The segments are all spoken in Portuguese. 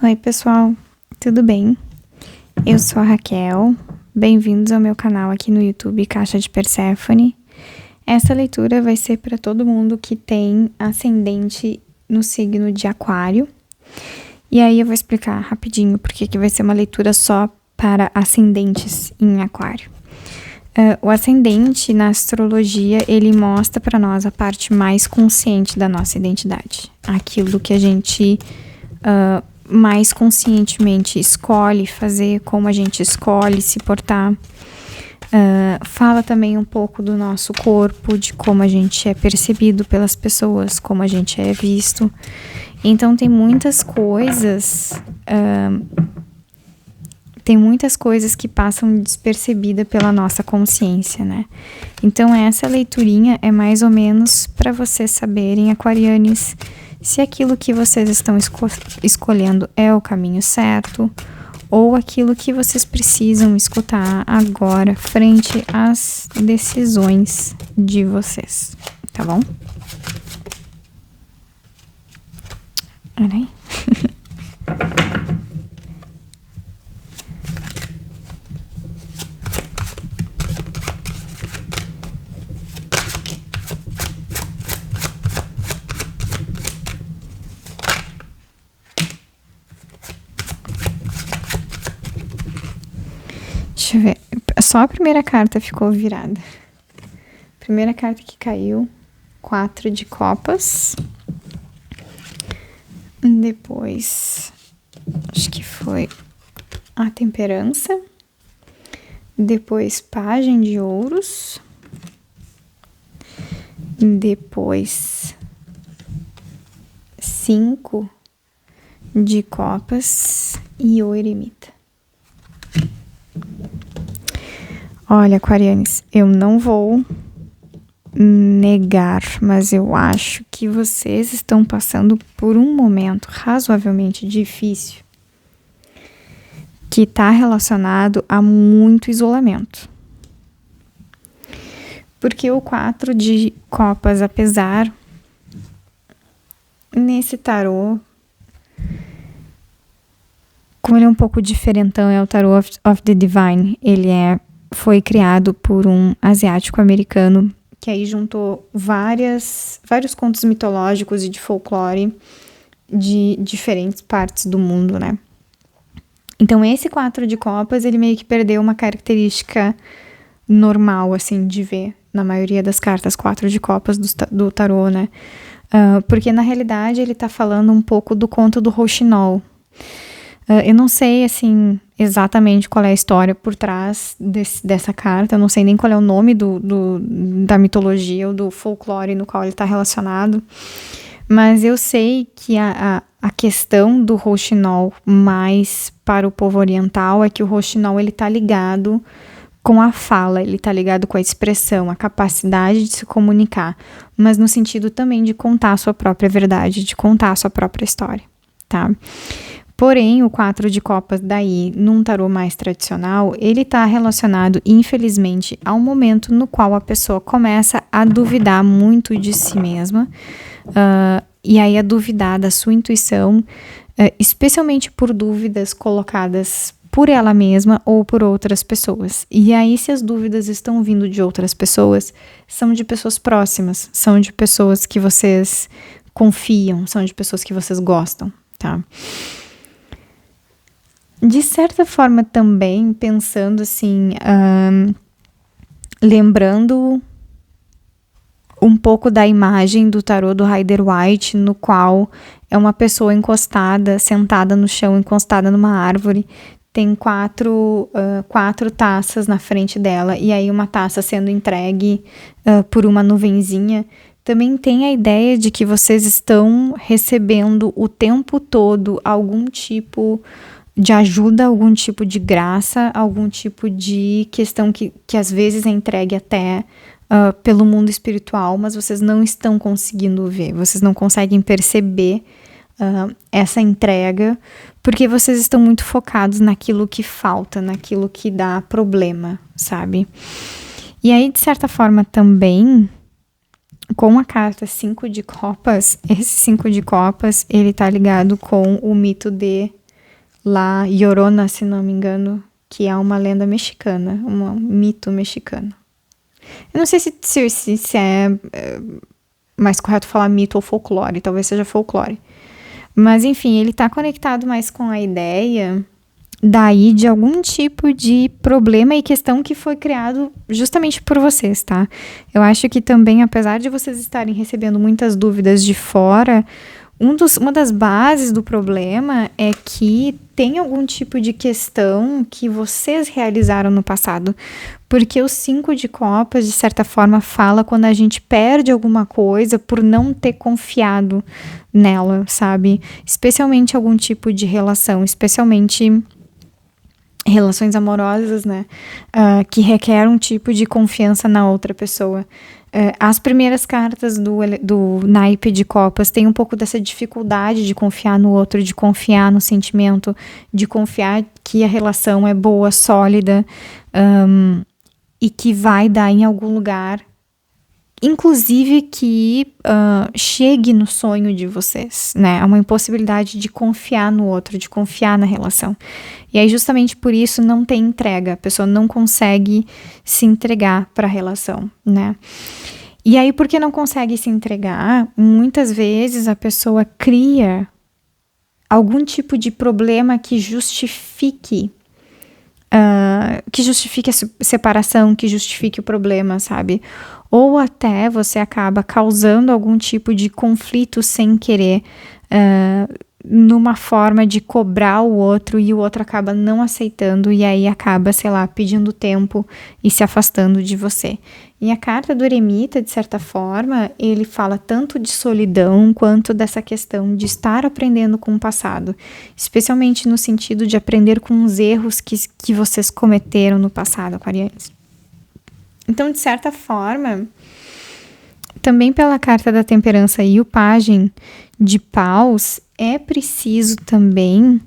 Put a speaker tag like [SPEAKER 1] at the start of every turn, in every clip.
[SPEAKER 1] Oi, pessoal, tudo bem? Eu sou a Raquel, bem-vindos ao meu canal aqui no YouTube Caixa de Perséfone. Essa leitura vai ser para todo mundo que tem ascendente no signo de Aquário. E aí eu vou explicar rapidinho porque que vai ser uma leitura só para ascendentes em Aquário. O ascendente na astrologia, ele mostra para nós a parte mais consciente da nossa identidade. Aquilo que a gente mais conscientemente escolhe fazer, como a gente escolhe se portar. Fala também um pouco do nosso corpo, de como a gente é percebido pelas pessoas, como a gente é visto. Então tem muitas coisas que passam despercebida pela nossa consciência, né? Então essa leiturinha é mais ou menos para vocês saberem, aquarianes, se aquilo que vocês estão escolhendo é o caminho certo ou aquilo que vocês precisam escutar agora frente às decisões de vocês, tá bom? Olha aí. Deixa eu ver. Só a primeira carta ficou virada. Primeira carta que caiu, 4 de copas. Depois, acho que foi a temperança. Depois, pajem de ouros. Depois, 5 de copas e o eremita. Olha, aquarianes, eu não vou negar, mas eu acho que vocês estão passando por um momento razoavelmente difícil que está relacionado a muito isolamento. Porque o 4 de copas, apesar nesse tarô, como ele é um pouco diferentão, é o tarô of the Divine, ele foi criado por um asiático americano que aí juntou vários contos mitológicos e de folclore de diferentes partes do mundo, né? Então esse 4 de copas, ele meio que perdeu uma característica normal, assim, de ver na maioria das cartas 4 de copas do tarô, né? Porque na realidade ele tá falando um pouco do conto do Rouxinol. Eu não sei, assim, exatamente qual é a história por trás dessa carta. Eu não sei nem qual é o nome da mitologia ou do folclore no qual ele está relacionado. Mas eu sei que a questão do Rouxinol mais para o povo oriental é que o Rouxinol, ele está ligado com a fala, ele está ligado com a expressão, a capacidade de se comunicar, mas no sentido também de contar a sua própria verdade, de contar a sua própria história, tá? Porém, o 4 de copas daí, num tarô mais tradicional, ele está relacionado, infelizmente, ao momento no qual a pessoa começa a duvidar muito de si mesma, e aí a duvidar da sua intuição, especialmente por dúvidas colocadas por ela mesma ou por outras pessoas. E aí, se as dúvidas estão vindo de outras pessoas, são de pessoas próximas, são de pessoas que vocês confiam, são de pessoas que vocês gostam, tá? De certa forma também, pensando assim, lembrando um pouco da imagem do tarô do Rider-Waite, no qual é uma pessoa encostada, sentada no chão, encostada numa árvore, tem quatro taças na frente dela, e aí uma taça sendo entregue por uma nuvenzinha. Também tem a ideia de que vocês estão recebendo o tempo todo algum tipo de ajuda, algum tipo de graça, algum tipo de questão que às vezes é entregue até pelo mundo espiritual, mas vocês não estão conseguindo ver, vocês não conseguem perceber essa entrega, porque vocês estão muito focados naquilo que falta, naquilo que dá problema, sabe? E aí, de certa forma, também, com a carta 5 de copas, esse 5 de copas, ele tá ligado com o mito de La Llorona, se não me engano, que é uma lenda mexicana, um mito mexicano. Eu não sei se é mais correto falar mito ou folclore, talvez seja folclore. Mas, enfim, ele está conectado mais com a ideia daí de algum tipo de problema e questão que foi criado justamente por vocês, tá? Eu acho que também, apesar de vocês estarem recebendo muitas dúvidas de fora, uma das bases do problema é que tem algum tipo de questão que vocês realizaram no passado. Porque o 5 de copas, de certa forma, fala quando a gente perde alguma coisa por não ter confiado nela, sabe? Especialmente algum tipo de relação, especialmente relações amorosas, né? Que requer um tipo de confiança na outra pessoa. As primeiras cartas do naipe de copas têm um pouco dessa dificuldade de confiar no outro, de confiar no sentimento, de confiar que a relação é boa, sólida, e que vai dar em algum lugar, inclusive que chegue no sonho de vocês, né? É uma impossibilidade de confiar no outro, de confiar na relação. E aí, justamente por isso, não tem entrega. A pessoa não consegue se entregar para a relação, né? E aí, porque não consegue se entregar, muitas vezes a pessoa cria algum tipo de problema que justifique a separação, que justifique o problema, sabe? Ou até você acaba causando algum tipo de conflito sem querer, numa forma de cobrar o outro e o outro acaba não aceitando e aí acaba, sei lá, pedindo tempo e se afastando de você. E a carta do eremita, de certa forma, ele fala tanto de solidão quanto dessa questão de estar aprendendo com o passado, especialmente no sentido de aprender com os erros que vocês cometeram no passado, aquarianos. Então, de certa forma, também pela carta da temperança e o pajem de paus, é preciso também,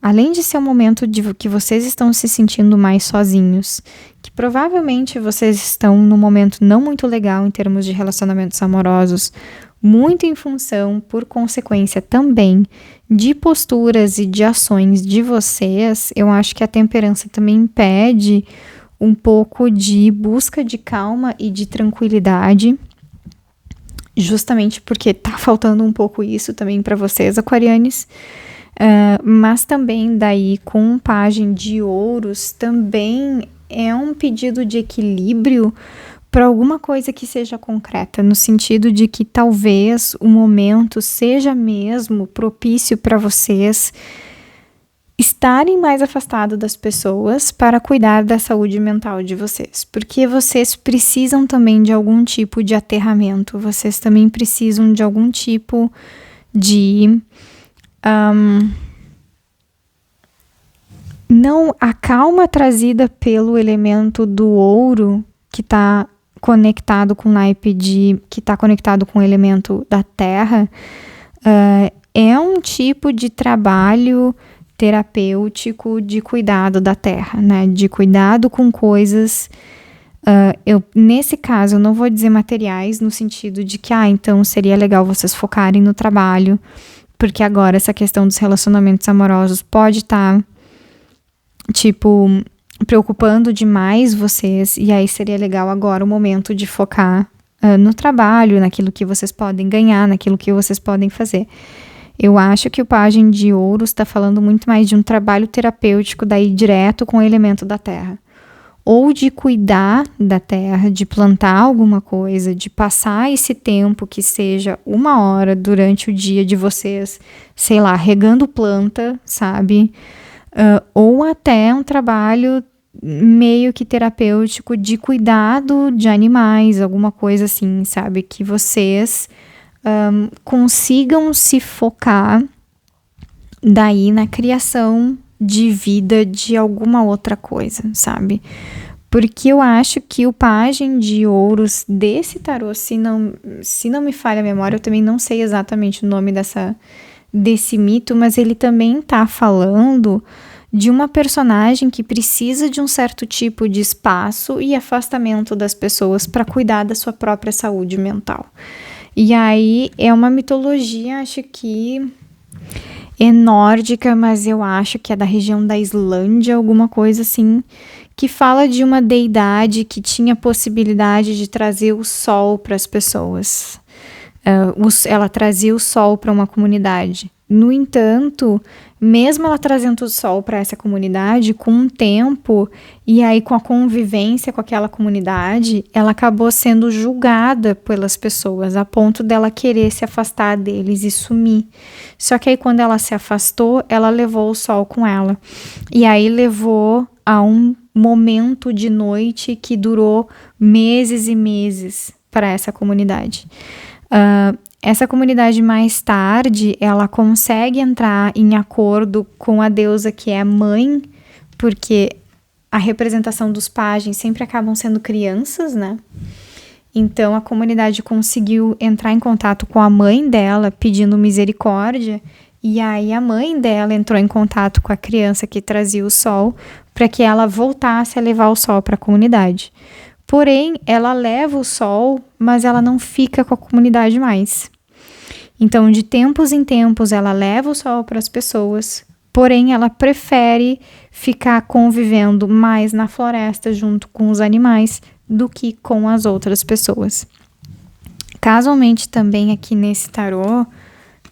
[SPEAKER 1] além de ser um momento de que vocês estão se sentindo mais sozinhos, que provavelmente vocês estão num momento não muito legal em termos de relacionamentos amorosos, muito em função, por consequência também, de posturas e de ações de vocês, eu acho que a temperança também pede um pouco de busca de calma e de tranquilidade, justamente porque tá faltando um pouco isso também para vocês, aquarianes. Mas também daí com o pajem de ouros também é um pedido de equilíbrio para alguma coisa que seja concreta, no sentido de que talvez o momento seja mesmo propício para vocês estarem mais afastados das pessoas para cuidar da saúde mental de vocês, porque vocês precisam também de algum tipo de aterramento, vocês também precisam de algum tipo de não, a calma trazida pelo elemento do ouro, que está conectado com o naipe que está conectado com o elemento da terra, é um tipo de trabalho terapêutico de cuidado da terra, né? De cuidado com coisas. Nesse caso, eu não vou dizer materiais, no sentido de que, então seria legal vocês focarem no trabalho, porque agora essa questão dos relacionamentos amorosos pode estar, preocupando demais vocês, e aí seria legal agora o momento de focar no trabalho, naquilo que vocês podem ganhar, naquilo que vocês podem fazer. Eu acho que o pajem de ouros está falando muito mais de um trabalho terapêutico daí direto com o elemento da terra. Ou de cuidar da terra, de plantar alguma coisa, de passar esse tempo que seja 1 hora durante o dia de vocês, sei lá, regando planta, sabe? Ou até um trabalho meio que terapêutico de cuidado de animais, alguma coisa assim, sabe? Que vocês consigam se focar daí na criação de vida de alguma outra coisa, sabe? Porque eu acho que o pajem de ouros desse tarô, se não me falha a memória, eu também não sei exatamente o nome desse mito, mas ele também tá falando de uma personagem que precisa de um certo tipo de espaço e afastamento das pessoas para cuidar da sua própria saúde mental. E aí é uma mitologia, acho que é nórdica, mas eu acho que é da região da Islândia, alguma coisa assim, que fala de uma deidade que tinha possibilidade de trazer o sol para as pessoas. Ela trazia o sol para uma comunidade. No entanto, mesmo ela trazendo o sol para essa comunidade, com o tempo e aí com a convivência com aquela comunidade, ela acabou sendo julgada pelas pessoas, a ponto dela querer se afastar deles e sumir. Só que aí quando ela se afastou, ela levou o sol com ela. E aí levou a um momento de noite que durou meses e meses para essa comunidade. Essa comunidade mais tarde, ela consegue entrar em acordo com a deusa que é a mãe, porque a representação dos pajens sempre acabam sendo crianças, né? Então a comunidade conseguiu entrar em contato com a mãe dela, pedindo misericórdia, e aí a mãe dela entrou em contato com a criança que trazia o sol, para que ela voltasse a levar o sol para a comunidade. Porém, ela leva o sol, mas ela não fica com a comunidade mais. Então, de tempos em tempos, ela leva o sol para as pessoas, porém, ela prefere ficar convivendo mais na floresta junto com os animais do que com as outras pessoas. Casualmente, também aqui nesse tarô,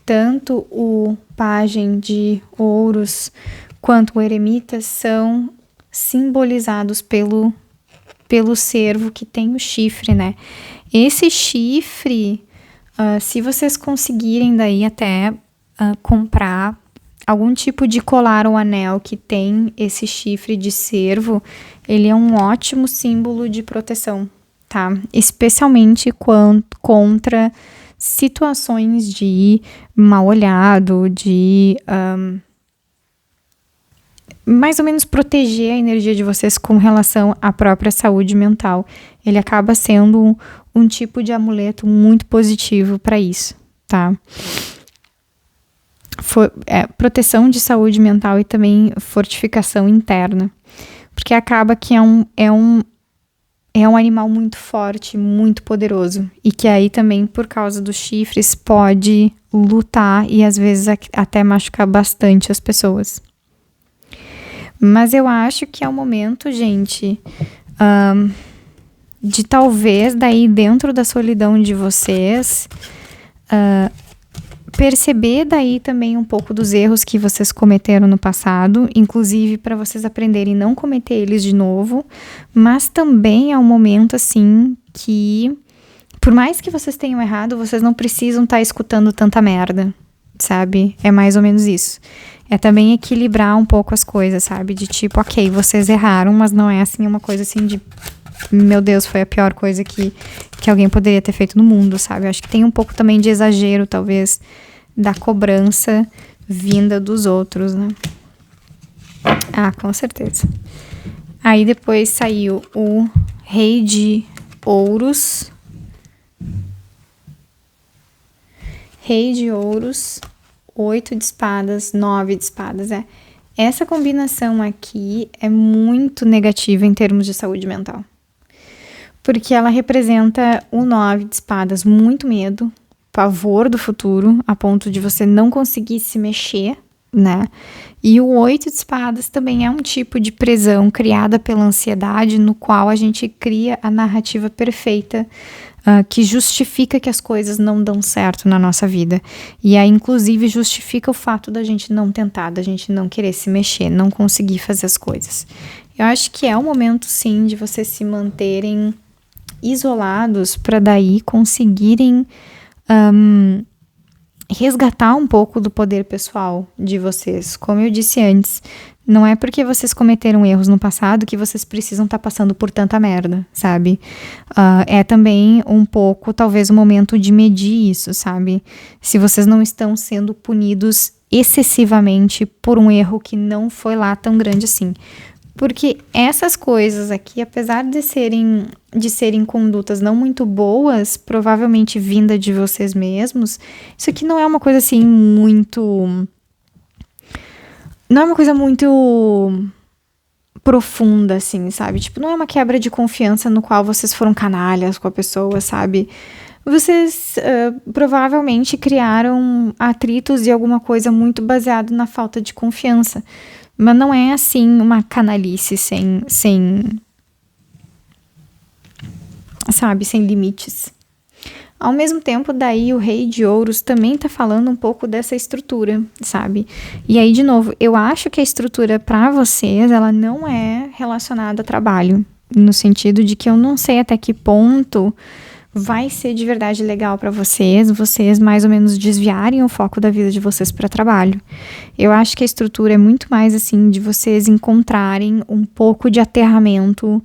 [SPEAKER 1] tanto o pajem de ouros quanto o eremita são simbolizados pelo cervo que tem o chifre, né? Esse chifre, se vocês conseguirem daí até comprar algum tipo de colar ou anel que tem esse chifre de cervo, ele é um ótimo símbolo de proteção, tá? Especialmente contra situações de mal olhado, de mais ou menos proteger a energia de vocês com relação à própria saúde mental. Ele acaba sendo um tipo de amuleto muito positivo para isso, tá? Proteção de saúde mental e também fortificação interna. Porque acaba que é um animal muito forte, muito poderoso. E que aí também, por causa dos chifres, pode lutar e às vezes até machucar bastante as pessoas. Mas eu acho que é o momento, gente, de talvez daí dentro da solidão de vocês, perceber daí também um pouco dos erros que vocês cometeram no passado, inclusive para vocês aprenderem a não cometer eles de novo, mas também é um momento assim que, por mais que vocês tenham errado, vocês não precisam estar escutando tanta merda, sabe? É mais ou menos isso. É também equilibrar um pouco as coisas, sabe? De tipo, ok, vocês erraram, mas não é assim uma coisa assim de, meu Deus, foi a pior coisa que alguém poderia ter feito no mundo, sabe? Eu acho que tem um pouco também de exagero, talvez, da cobrança vinda dos outros, né? Ah, com certeza. Aí depois saiu o Rei de Ouros. Rei de Ouros, 8 de espadas, 9 de espadas. Essa combinação aqui é muito negativa em termos de saúde mental. Porque ela representa o 9 de espadas, muito medo, pavor do futuro, a ponto de você não conseguir se mexer, né? E o 8 de espadas também é um tipo de prisão criada pela ansiedade, no qual a gente cria a narrativa perfeita que justifica que as coisas não dão certo na nossa vida. E aí, inclusive, justifica o fato da gente não tentar, da gente não querer se mexer, não conseguir fazer as coisas. Eu acho que é o momento, sim, de vocês se manterem isolados para daí conseguirem resgatar um pouco do poder pessoal de vocês. Como eu disse antes, não é porque vocês cometeram erros no passado que vocês precisam estar passando por tanta merda, sabe? É também um pouco, talvez, o momento de medir isso, sabe? Se vocês não estão sendo punidos excessivamente por um erro que não foi lá tão grande assim. Porque essas coisas aqui, apesar de serem condutas não muito boas, provavelmente vinda de vocês mesmos, isso aqui não é uma coisa assim muito... Não é uma coisa muito profunda, assim, sabe? Tipo, não é uma quebra de confiança no qual vocês foram canalhas com a pessoa, sabe? vocês provavelmente criaram atritos e alguma coisa muito baseado na falta de confiança. Mas não é assim uma canalice sem limites. Ao mesmo tempo, daí o Rei de Ouros também tá falando um pouco dessa estrutura, sabe? E aí, de novo, eu acho que a estrutura para vocês, ela não é relacionada a trabalho. No sentido de que eu não sei até que ponto vai ser de verdade legal para vocês mais ou menos desviarem o foco da vida de vocês para trabalho. Eu acho que a estrutura é muito mais assim de vocês encontrarem um pouco de aterramento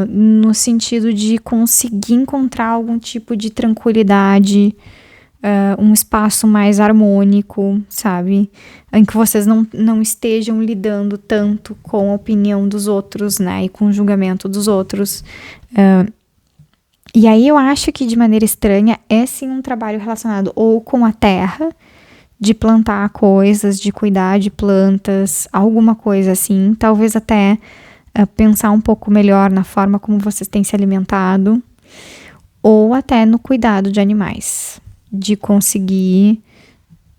[SPEAKER 1] no sentido de conseguir encontrar algum tipo de tranquilidade, um espaço mais harmônico, sabe? Em que vocês não estejam lidando tanto com a opinião dos outros, né? E com o julgamento dos outros. E aí eu acho que de maneira estranha é sim um trabalho relacionado ou com a terra, de plantar coisas, de cuidar de plantas, alguma coisa assim. Talvez até pensar um pouco melhor na forma como vocês têm se alimentado, ou até no cuidado de animais. De conseguir,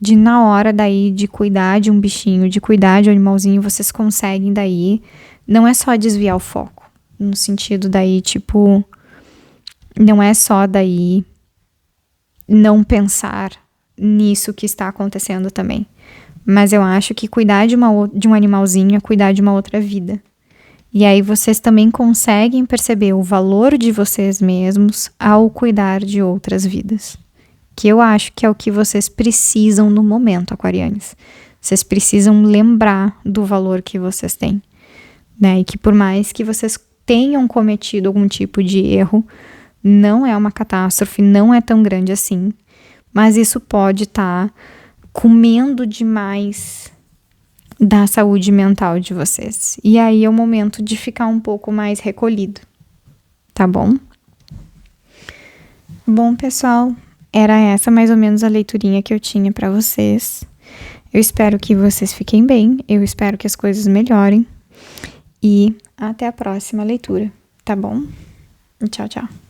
[SPEAKER 1] na hora daí de cuidar de um bichinho, de cuidar de um animalzinho, vocês conseguem daí, não é só desviar o foco, no sentido daí, tipo, não é só daí não pensar nisso que está acontecendo também. Mas eu acho que cuidar de um animalzinho é cuidar de uma outra vida. E aí vocês também conseguem perceber o valor de vocês mesmos ao cuidar de outras vidas. Que eu acho que é o que vocês precisam no momento, aquarianes. Vocês precisam lembrar do valor que vocês têm, né? E que por mais que vocês tenham cometido algum tipo de erro, não é uma catástrofe, não é tão grande assim. Mas isso pode estar comendo demais da saúde mental de vocês. E aí é o momento de ficar um pouco mais recolhido, tá bom? Bom, pessoal, era essa mais ou menos a leiturinha que eu tinha para vocês. Eu espero que vocês fiquem bem, eu espero que as coisas melhorem e até a próxima leitura, tá bom? Tchau, tchau.